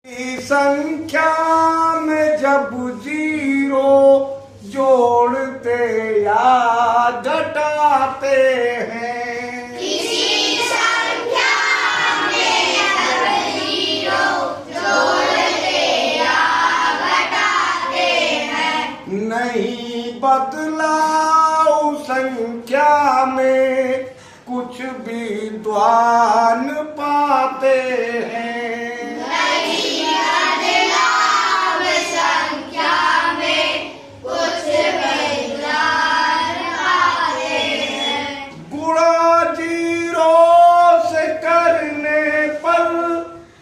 संख्या में जब जीरो जोड़ते या घटाते हैं, किसी संख्या में जब जीरो जोड़ते या घटाते हैं, नहीं बदलाव संख्या में कुछ विद्वान पाते हैं।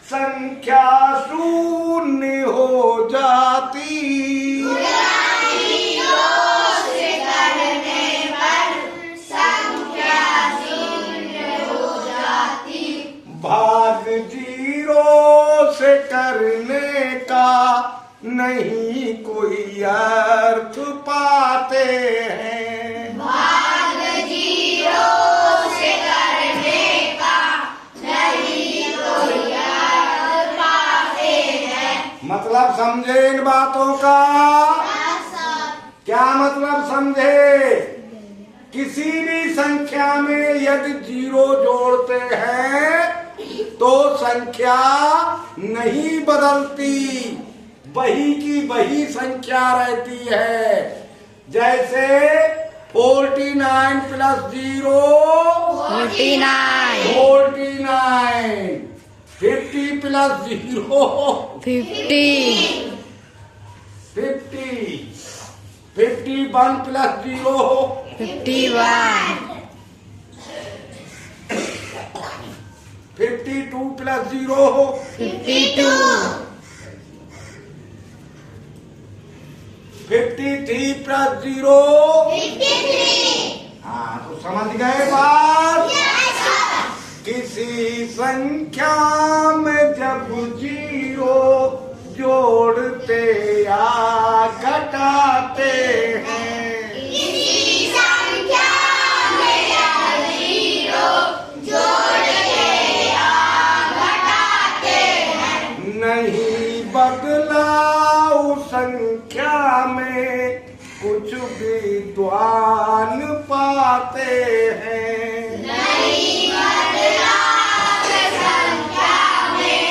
संख्या शून्य हो जाती, से करने पर संख्या शून्य हो जाती, भाग जीरो से करने का नहीं कोई अर्थ पाते हैं। भाग जीरो से करने का नहीं कोई अर्थ पाते हैं। मतलब समझे इन बातों का? क्या मतलब समझे? किसी भी संख्या में यदि जीरो जोड़ते हैं तो संख्या नहीं बदलती, वही की वही संख्या रहती है। जैसे 49 plus 0 49 49, 50 plus 0 50 50, 51 plus 0 51 52 plus 0 52 53 plus 0। हाँ, तो समझ गए बात? किसी संख्या में जब जीरो जोड़ते या घटाते हैं, किसी संख्या में जब जीरो जोड़ते या घटाते हैं, नहीं बदलाव संख्या में कुछ विद्वान पाते हैं। नहीं बदलाव संख्या में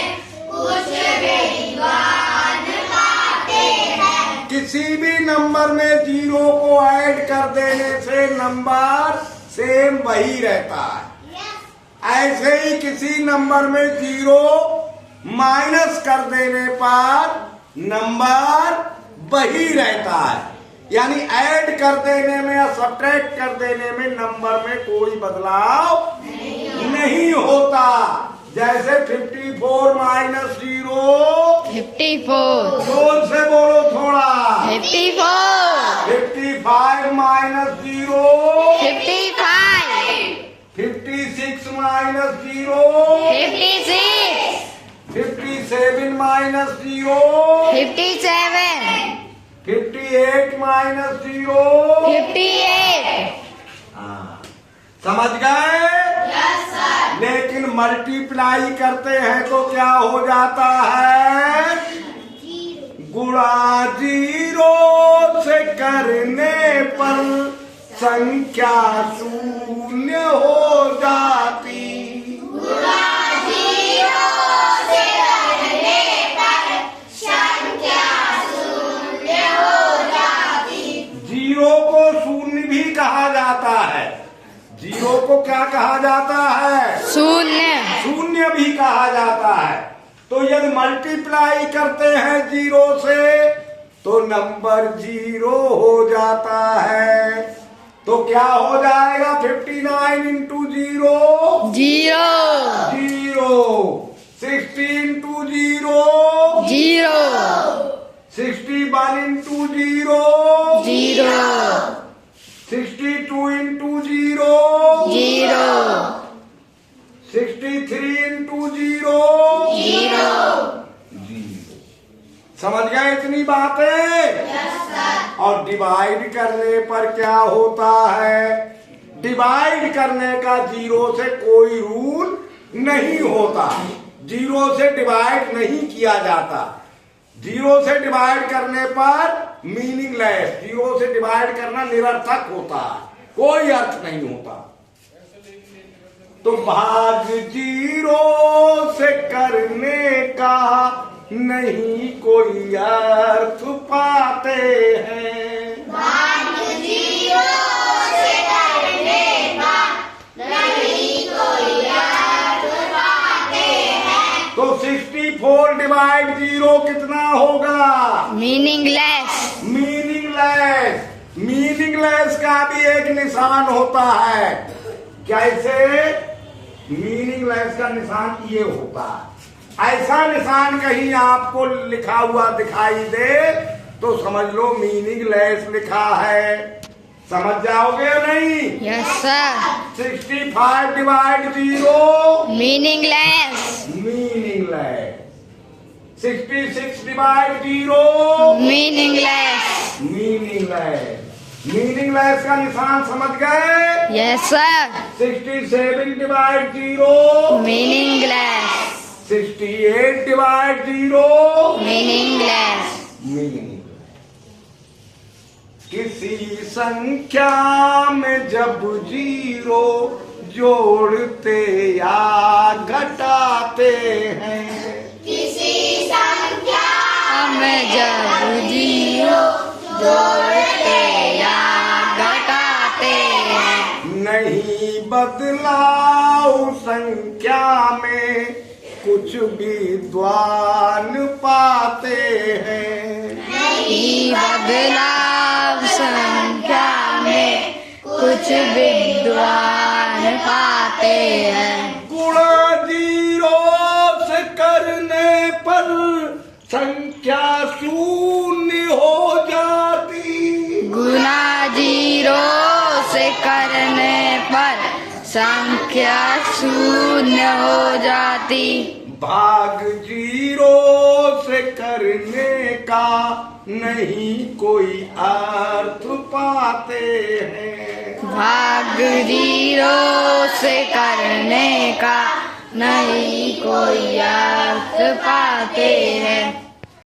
कुछ विद्वान पाते हैं। किसी भी नंबर में जीरो को ऐड कर देने से नंबर सेम वही रहता है। ऐसे ही किसी नंबर में जीरो माइनस कर देने पर नंबर वही रहता है। यानी ऐड कर देने में या सब्ट्रैक्ट कर देने में नंबर में कोई बदलाव नहीं होता। जैसे 54 माइनस 0 54 जोर से बोलो थोड़ा। 54 55 माइनस 0 55 56 माइनस 0 56 57 माइनस 0 57 58 माइनस 0। 58 समझ गए? लेकिन मल्टीप्लाई करते हैं तो क्या हो जाता है? गुणा जीरो से करने पर संख्या शून्य हो जाती। गुणा जीरो से करने पर संख्या शून्य हो जाती। जीरो को शून्य भी कहा जाता है। जीरो को क्या कहा जाता है? शून्य शून्य भी कहा जाता है। तो यदि मल्टीप्लाई करते हैं जीरो से तो नंबर जीरो हो जाता है। तो क्या हो जाएगा? 59 into 0 zero 0, 60 into 0 zero 61 into 0 zero 62 into 0 zero 63 into 0 zero. समझ गए इतनी बातें? और डिवाइड करने पर क्या होता है? डिवाइड करने का जीरो से कोई रूल नहीं होता। जीरो से डिवाइड नहीं किया जाता। जीरो से डिवाइड करने पर मीनिंगलेस, जीरो से डिवाइड करना निरर्थक होता है, कोई अर्थ नहीं होता। तो भाग जीरो से करने का नहीं कोई अर्थ पाते हैं। भाग जीरो से करने का नहीं कोई अर्थ पाते हैं। तो 64 डिवाइड जीरो कितना होगा? मीनिंगलेस। मीनिंगलेस। मीनिंगलेस का भी एक निशान होता है। कैसे? मीनिंगलेस का निशान ये होता है। ऐसा निशान कहीं आपको लिखा हुआ दिखाई दे तो समझ लो मीनिंगलेस लिखा है। समझ जाओगे या नहीं? Yes sir. 65 divide zero meaningless. Meaningless. 66 divide zero meaningless. Meaningless. Meaningless का निशान समझ गए? Yes sir. 67 divide zero meaningless. 68 divide zero meaningless. Meaningless. किसी संख्या में जब जीरो जोड़ते या घटाते हैं, किसी संख्या में जब जीरो जोड़ते या घटाते हैं, नहीं बदलाव संख्या में कुछ विद्वान पाते हैं। नहीं बदलाव संख्या में कुछ विद्वान पाते हैं। गुणा जीरो से करने पर संख्या शून्य हो जाती। गुना जीरो से करने पर संख्या शून्य हो जाती। भाग जीरो से करने का नहीं कोई अर्थ पाते हैं। भाग जीरो से करने का नहीं कोई अर्थ पाते हैं।